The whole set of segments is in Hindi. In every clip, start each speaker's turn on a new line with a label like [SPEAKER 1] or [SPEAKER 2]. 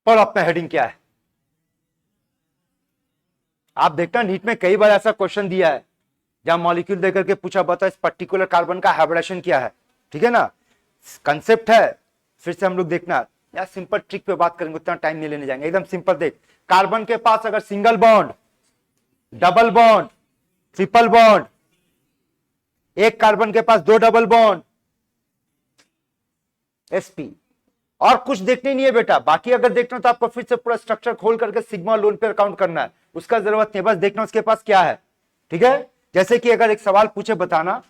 [SPEAKER 1] पढ़ अपना हेडिंग क्या है। आप देखना नीट में कई बार ऐसा क्वेश्चन दिया है जहां मॉलिक्यूल देकर के पूछा बता इस पर्टिकुलर कार्बन का हाइब्रिडेशन क्या है। ठीक है ना, कंसेप्ट है। फिर से हम लोग देखना यार, सिंपल ट्रिक पे बात करेंगे, उतना टाइम नहीं लेने जाएंगे, एकदम सिंपल। देख, कार्बन के पास अगर single bond, double bond, triple bond, एक कार्बन के पास दो डबल बॉन्ड, sp, और कुछ देखने नहीं है बेटा। बाकी अगर देखना तो आपको फिर से पूरा स्ट्रक्चर खोल करके सिग्मा लोन पे काउंट करना है, उसका जरूरत नहीं, बस देखना उसके पास क्या है। ठीक है, जैसे कि अगर एक सवाल पूछे बताना,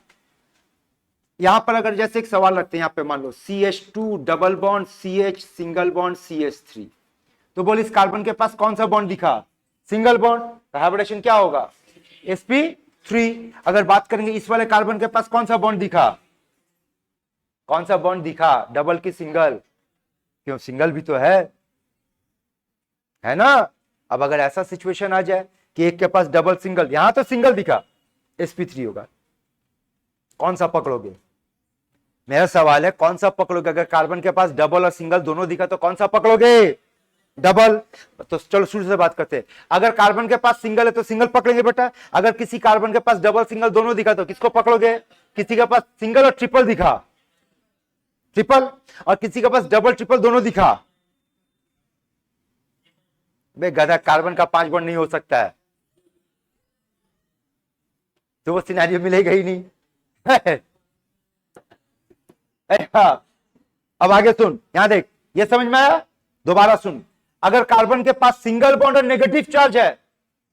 [SPEAKER 1] यहां पर अगर जैसे एक सवाल रखते हैं, यहां पे मान लो CH2 double bond CH single bond CH3, तो बोल इस कार्बन के पास कौन सा बॉन्ड दिखा, सिंगल बॉन्ड, तो हाइब्रिडेशन क्या होगा, sp3। अगर बात करेंगे इस वाले कार्बन के पास कौन सा बॉन्ड दिखा, कौन सा बॉन्ड दिखा, डबल की सिंगल, क्यों सिंगल भी तो है ना। अब अगर ऐसा सिचुएशन आ जाए कि एक के पास डबल सिंगल, यहां तो सिंगल दिखा, sp3 होगा, कौन सा पकड़ोगे। मेरा सवाल है कौन सा पकड़ोगे, अगर कार्बन के पास डबल और सिंगल दोनों दिखा तो कौन सा पकड़ोगे, डबल। तो चलो शुरू से बात करते हैं, अगर कार्बन के पास सिंगल है तो सिंगल पकड़ेंगे बेटा। अगर किसी कार्बन के पास डबल सिंगल दोनों दिखा तो किसको पकड़ोगे, किसी के पास सिंगल और ट्रिपल दिखा, ट्रिपल, और किसी के पास डबल ट्रिपल दोनों दिखा, बे गधा, कार्बन का 5 बॉन्ड नहीं हो सकता है, तो वो सिनेरियो मिलेगा ही नहीं। हाँ, अब आगे सुन, यहां देख, ये समझ में आया, दोबारा सुन। अगर कार्बन के पास सिंगल बॉन्ड और नेगेटिव चार्ज है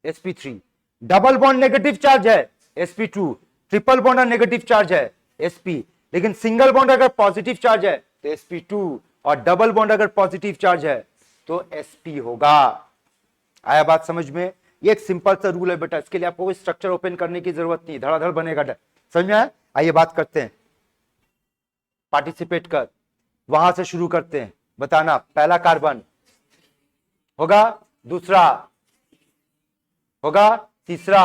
[SPEAKER 1] sp3, double bond negative charge है sp2, ट्रिपल बॉन्ड और नेगेटिव चार्ज है sp, लेकिन सिंगल बॉन्ड अगर पॉजिटिव चार्ज है तो sp2, और डबल बॉन्ड अगर पॉजिटिव चार्ज है तो sp होगा। आया बात समझ में। ये एक सिंपल सा रूल है बेटा, इसके लिए आपको स्ट्रक्चर ओपन करने की जरूरत नहीं, धड़ाधड़ बनेगा। समझ में आया। आइए बात करते हैं, पार्टिसिपेट कर, वहां से शुरू करते हैं। बताना पहला कार्बन होगा, दूसरा होगा, तीसरा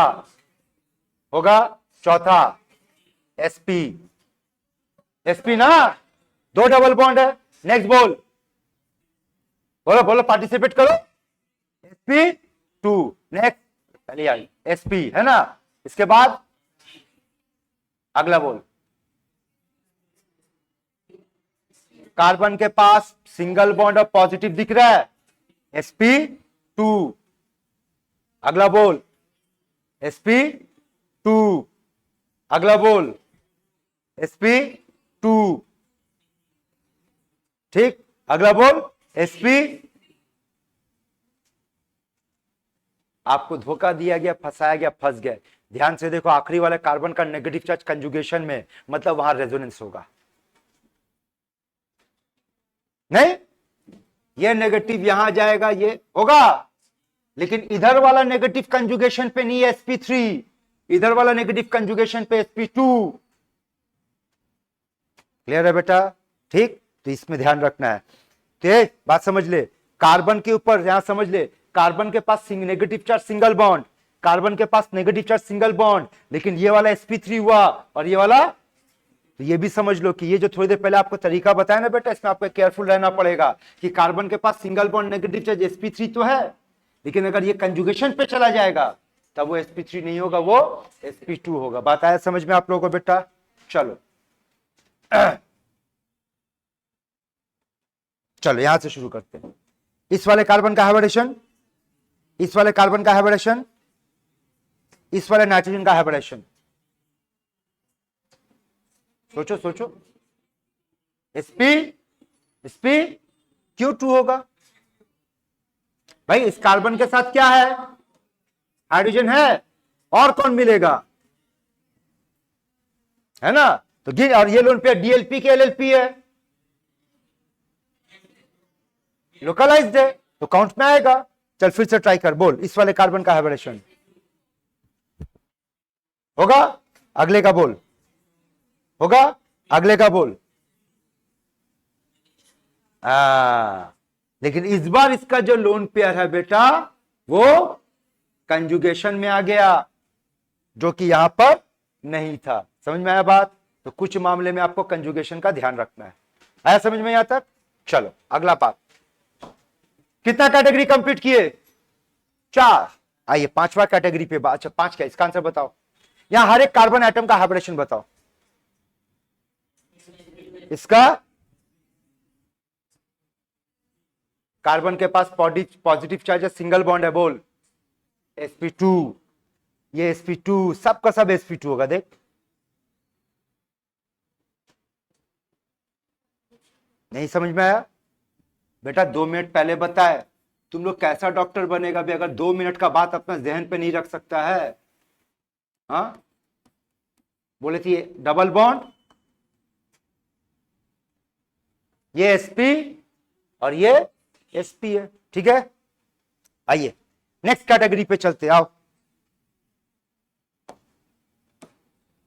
[SPEAKER 1] होगा, चौथा sp, sp ना, दो डबल बॉन्ड है। नेक्स्ट बोल, बोलो बोलो, पार्टिसिपेट करो, sp2, नेक्स्ट, पहले आई sp है ना, इसके बाद अगला बोल, कार्बन के पास सिंगल बॉन्ड और पॉजिटिव दिख रहा है sp2, अगला बोल sp2, अगला बोल sp2, ठीक, अगला बोल sp। आपको धोखा दिया गया, फंसाया गया, फंस गए। ध्यान से देखो, आखिरी वाले कार्बन का नेगेटिव चार्ज कंजुगेशन में, मतलब वहां रेजोनेंस होगा, नहीं, ये नेगेटिव यहां जाएगा, ये होगा, लेकिन इधर वाला नेगेटिव कंजुगेशन पे नहीं है sp3, इधर वाला नेगेटिव कंजुगेशन पे sp2। क्लियर है बेटा, ठीक, तो इसमें ध्यान रखना है। ठीक, बात समझ ले, कार्बन के ऊपर यहां समझ ले, कार्बन के पास negative charge single bond, carbon के पास नेगेटिव चार्ज सिंगल बॉन्ड, लेकिन ये वाला sp3 हुआ, और ये वाला, तो ये भी समझ लो कि ये जो थोड़ी देर पहले आपको तरीका बताया ना बेटा, इसमें आपको केयरफुल रहना पड़ेगा कि कार्बन के पास single bond negative charge sp3 तो है, लेकिन अगर ये कंजुगेशन पे चला जाएगा तब वो sp3 नहीं होगा, वो sp2 होगा। बात आया समझ में आप लोगों को बेटा। चलो चलो यहां से शुरू करते हैं। इस वाले कार्बन का हाइब्रिडेशन, इस वाले कार्बन का हाइब्रिडेशन, इस वाले नाइट्रोजन का हाइब्रिडेशन, सोचो सोचो, sp क्यों 2 होगा भाई, इस कार्बन के साथ क्या है, हाइड्रोजन है, और कौन मिलेगा, है ना, तो और ये लोन पे DLP के LLP है, लोकलाइज्ड है, तो काउंट में आएगा। चल फिर से ट्राई कर, बोल इस वाले कार्बन का हाइब्रिडेशन होगा, अगले का बोल, होगा, अगले का बोल, लेकिन इस बार इसका जो लोन पेयर है बेटा, वो कंजुगेशन में आ गया, जो कि यहां पर नहीं था। समझ में आया बात। तो कुछ मामले में आपको कंजुगेशन का ध्यान रखना है। आया समझ में यहां तक। चलो अगला बात, कितना कैटेगरी कंप्लीट किए? 4। आइए पांचवा कैटेगरी पे अच्छा 5 क्या, इसका आंसर बताओ। यहां हर एक कार्बन एटम का हाइब्रिडेशन बताओ। इसका कार्बन के पास पॉजिटिव चार्ज है, सिंगल बॉन्ड है, बोल sp2। ये sp2 सबका सब sp2 होगा। देख नहीं समझ में आया बेटा? 2 मिनट पहले बताए तुम लोग कैसा डॉक्टर बनेगा भी अगर 2 मिनट का बात अपना जहन पे नहीं रख सकता है। हाँ बोले थी डबल बॉन्ड, ये sp और ये sp है, ठीक है। आइए नेक्स्ट कैटेगरी पे चलते आओ।